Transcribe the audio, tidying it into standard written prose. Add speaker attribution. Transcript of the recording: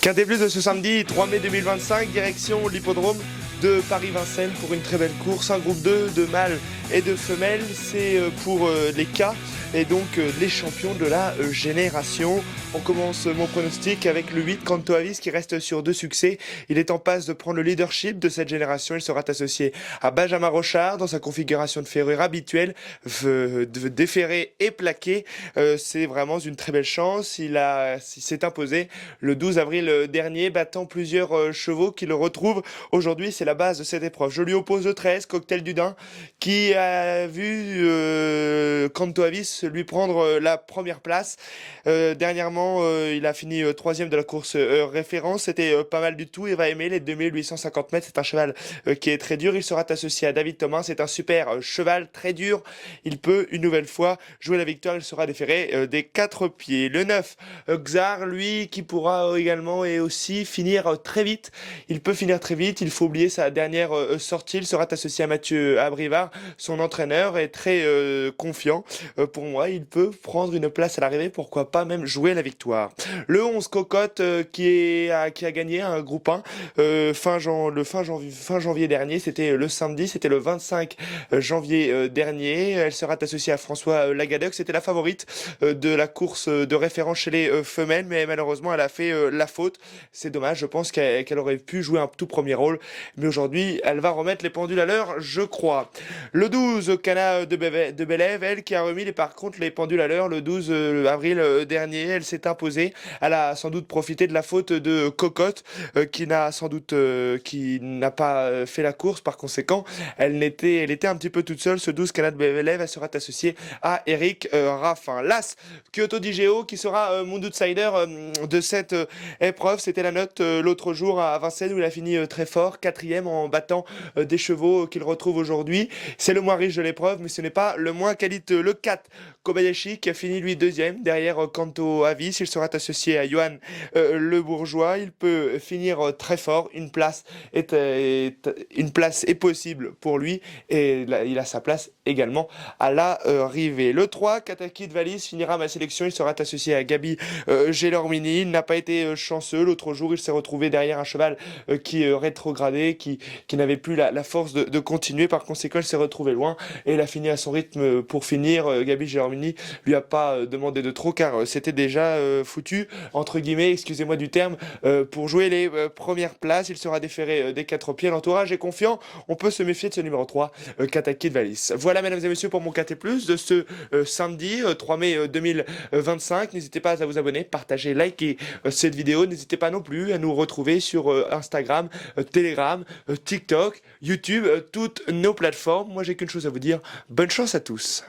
Speaker 1: Quintet Plus de ce samedi 3 mai 2025, direction l'hippodrome de Paris-Vincennes pour une très belle course. Un groupe 2 de mâles et de femelles, c'est pour les cas et donc les champions de la génération. On commence mon pronostic avec le 8, Canto Avis, qui reste sur 2 succès. Il est en passe de prendre le leadership de cette génération. Il sera associé à Benjamin Rochard dans sa configuration de ferrure habituelle, déferré et plaqué. C'est vraiment une très belle chance. Il s'est imposé le 12 avril dernier, battant plusieurs chevaux qui le retrouvent. Aujourd'hui, c'est la base de cette épreuve. Je lui oppose le 13, Cocktail du Dain, qui a vu Canto Avis lui prendre la première place. Dernièrement, il a fini troisième de la course référence. C'était pas mal du tout. Il va aimer les 2850 mètres. C'est un cheval qui est très dur. Il sera associé à David Thomas. C'est un super cheval très dur. Il peut une nouvelle fois jouer la victoire. Il sera déféré des 4 pieds. Le 9, Xar, lui, qui pourra également et aussi finir très vite. Il peut finir très vite. Il faut oublier sa dernière sortie. Il sera associé à Mathieu Abrivard. Son entraîneur est très confiant. Pour moi, il peut prendre une place à l'arrivée. Pourquoi pas même jouer la victoire. Le 11, Cocotte, qui a gagné un groupe 1 fin janvier dernier. C'était le samedi. C'était le 25 janvier dernier. Elle sera associée à François Lagadec. C'était la favorite de la course de référence chez les femelles, mais malheureusement, elle a fait la faute. C'est dommage. Je pense qu'elle aurait pu jouer un tout premier rôle, mais aujourd'hui, elle va remettre les pendules à l'heure, je crois. Le 12, Cana de Bélève, elle qui a remis par contre les pendules à l'heure le 12 avril dernier. Elle s'est imposée. Elle a sans doute profité de la faute de Cocotte, qui n'a pas fait la course. Par conséquent, elle était un petit peu toute seule. Ce 12, Cana de Bélève, elle sera associée à Eric Raffin. L'As, Kyoto Digeo, qui sera mon outsider de cette épreuve. C'était la note l'autre jour à Vincennes où il a fini très fort, quatrième en battant des chevaux qu'il retrouve aujourd'hui. C'est le moins riche de l'épreuve, mais ce n'est pas le moins qualiteux. Le 4, Kobayashi, qui a fini lui deuxième derrière Canto Avis. Il sera associé à Johan Le Bourgeois. Il peut finir très fort. Une place est possible pour lui et là, il a sa place également à l'arrivée. Le 3, Kataki de Valise, finira ma sélection. Il sera associé à Gabi Gelormini. Il n'a pas été chanceux. L'autre jour, il s'est retrouvé derrière un cheval qui rétrogradait, qui n'avait plus la force de continuer. Par conséquent, il s'est retrouvé loin et il a fini à son rythme pour finir. Gabi Gelormini lui a pas demandé de trop car c'était déjà foutu, entre guillemets, excusez-moi du terme, pour jouer les premières places. Il sera déféré des 4 pieds. L'entourage est confiant. On peut se méfier de ce numéro 3, Kataki de Valise. Voilà, mesdames et messieurs, pour mon KT+, de ce samedi 3 mai 2025. N'hésitez pas à vous abonner, partager, liker cette vidéo. N'hésitez pas non plus à nous retrouver sur Instagram, Telegram, TikTok, YouTube, toutes nos plateformes. Moi, j'ai qu'une chose à vous dire. Bonne chance à tous.